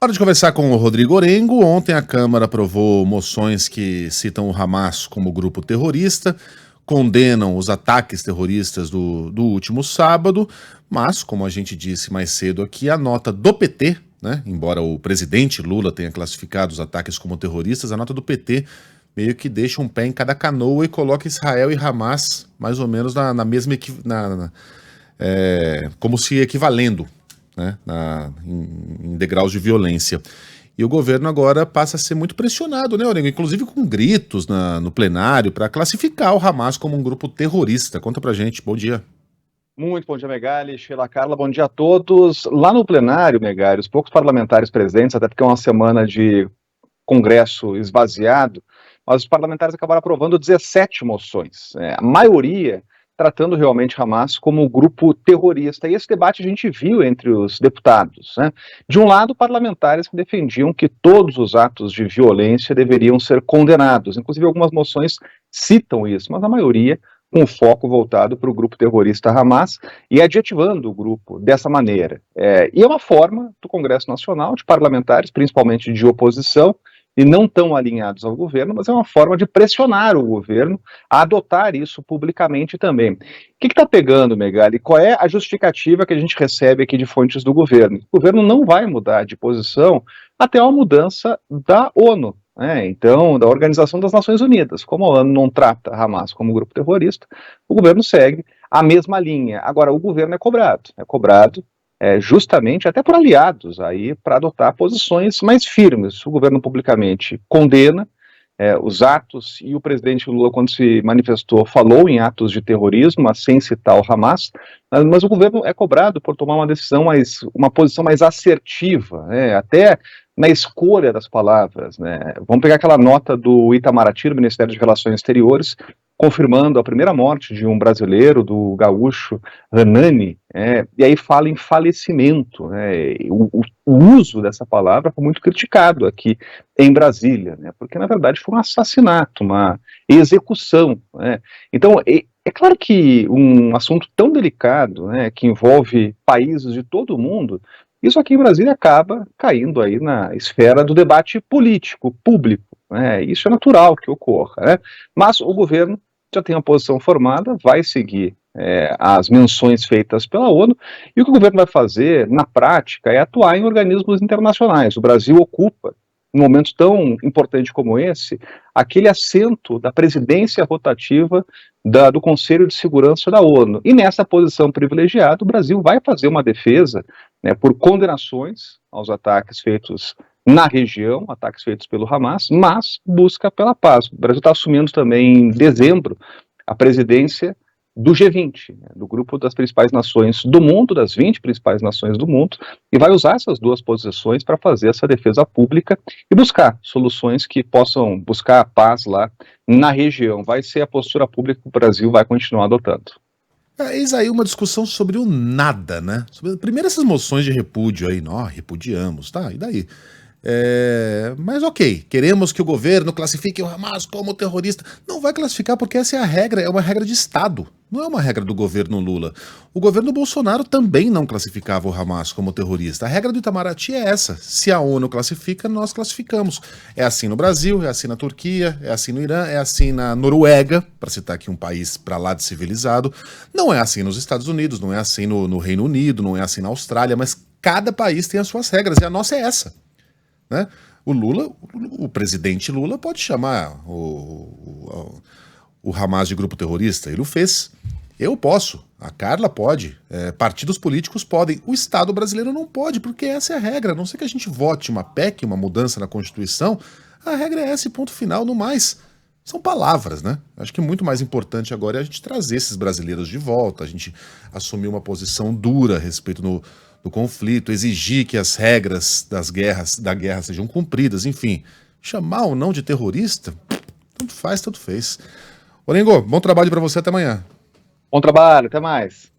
Hora de conversar com o Rodrigo Orengo. Ontem a Câmara aprovou moções que citam o Hamas como grupo terrorista, condenam os ataques terroristas do último sábado, mas, como a gente disse mais cedo aqui, a nota do PT, né, embora o presidente Lula tenha classificado os ataques como terroristas, a nota do PT meio que deixa um pé em cada canoa e coloca Israel e Hamas mais ou menos na mesma como se equivalendo, né, em degraus de violência. E o governo agora passa a ser muito pressionado, né, Orengo? Inclusive com gritos no plenário para classificar o Hamas como um grupo terrorista. Conta pra gente, bom dia. Muito bom dia, Megali, Sheila Carla, bom dia a todos. Lá no plenário, Megali, os poucos parlamentares presentes, até porque é uma semana de Congresso esvaziado, mas os parlamentares acabaram aprovando 17 moções, a maioria tratando realmente Hamas como um grupo terrorista. E esse debate a gente viu entre os deputados, né? De um lado, parlamentares que defendiam que todos os atos de violência deveriam ser condenados. Inclusive, algumas moções citam isso, mas a maioria com o foco voltado para o grupo terrorista Hamas e adjetivando o grupo dessa maneira. E é uma forma do Congresso Nacional, de parlamentares, principalmente de oposição, e não tão alinhados ao governo, mas é uma forma de pressionar o governo a adotar isso publicamente também. O que está pegando, Megali? Qual é a justificativa que a gente recebe aqui de fontes do governo? O governo não vai mudar de posição até uma mudança da ONU. Então, da Organização das Nações Unidas. Como a ONU não trata Hamas como grupo terrorista, o governo segue a mesma linha. Agora, o governo é cobrado justamente até por aliados aí para adotar posições mais firmes. O governo publicamente condena os atos, e o presidente Lula, quando se manifestou, falou em atos de terrorismo, mas sem citar o Hamas, mas o governo é cobrado por tomar uma posição mais assertiva, até na escolha das palavras, né? Vamos pegar aquela nota do Itamaraty, do Ministério de Relações Exteriores, confirmando a primeira morte de um brasileiro, do gaúcho Hernani, e aí fala em falecimento, né? O uso dessa palavra foi muito criticado aqui em Brasília, né? Porque na verdade foi um assassinato, uma execução, né? Então, é claro que um assunto tão delicado, né, que envolve países de todo o mundo, isso aqui em Brasília acaba caindo aí na esfera do debate político, público, né? Isso é natural que ocorra, né? Mas o governo já tem uma posição formada, vai seguir as menções feitas pela ONU, e o que o governo vai fazer, na prática, é atuar em organismos internacionais. O Brasil ocupa, num momento tão importante como esse, aquele assento da presidência rotativa do Conselho de Segurança da ONU. E nessa posição privilegiada, o Brasil vai fazer uma defesa, né, por condenações aos ataques feitos na região, ataques feitos pelo Hamas, mas busca pela paz. O Brasil está assumindo também em dezembro a presidência do G20, né, do grupo das principais nações do mundo, das 20 principais nações do mundo, e vai usar essas duas posições para fazer essa defesa pública e buscar soluções que possam buscar a paz lá na região. Vai ser a postura pública que o Brasil vai continuar adotando. Eis aí uma discussão sobre o nada, né? Primeiro essas moções de repúdio aí, nós repudiamos, tá? E daí? Mas ok, queremos que o governo classifique o Hamas como terrorista. Não vai classificar porque essa é a regra, é uma regra de Estado, não é uma regra do governo Lula. O governo Bolsonaro também não classificava o Hamas como terrorista. A regra do Itamaraty é essa: se a ONU classifica, nós classificamos. É assim no Brasil, é assim na Turquia, é assim no Irã, é assim na Noruega, para citar aqui um país para lá de civilizado. Não é assim nos Estados Unidos, não é assim no Reino Unido, não é assim na Austrália, mas cada país tem as suas regras e a nossa é essa. Né? O presidente Lula pode chamar o Hamas de grupo terrorista, ele o fez. Eu posso, a Carla pode, partidos políticos podem, o Estado brasileiro não pode, porque essa é a regra. A não ser que a gente vote uma PEC, uma mudança na Constituição, a regra é essa e ponto final, no mais. São palavras, né? Acho que muito mais importante agora é a gente trazer esses brasileiros de volta, a gente assumir uma posição dura a respeito do conflito, exigir que as regras da guerra sejam cumpridas, enfim. Chamar ou não de terrorista, tanto faz, tanto fez. Orengo, bom trabalho para você, até amanhã. Bom trabalho, até mais.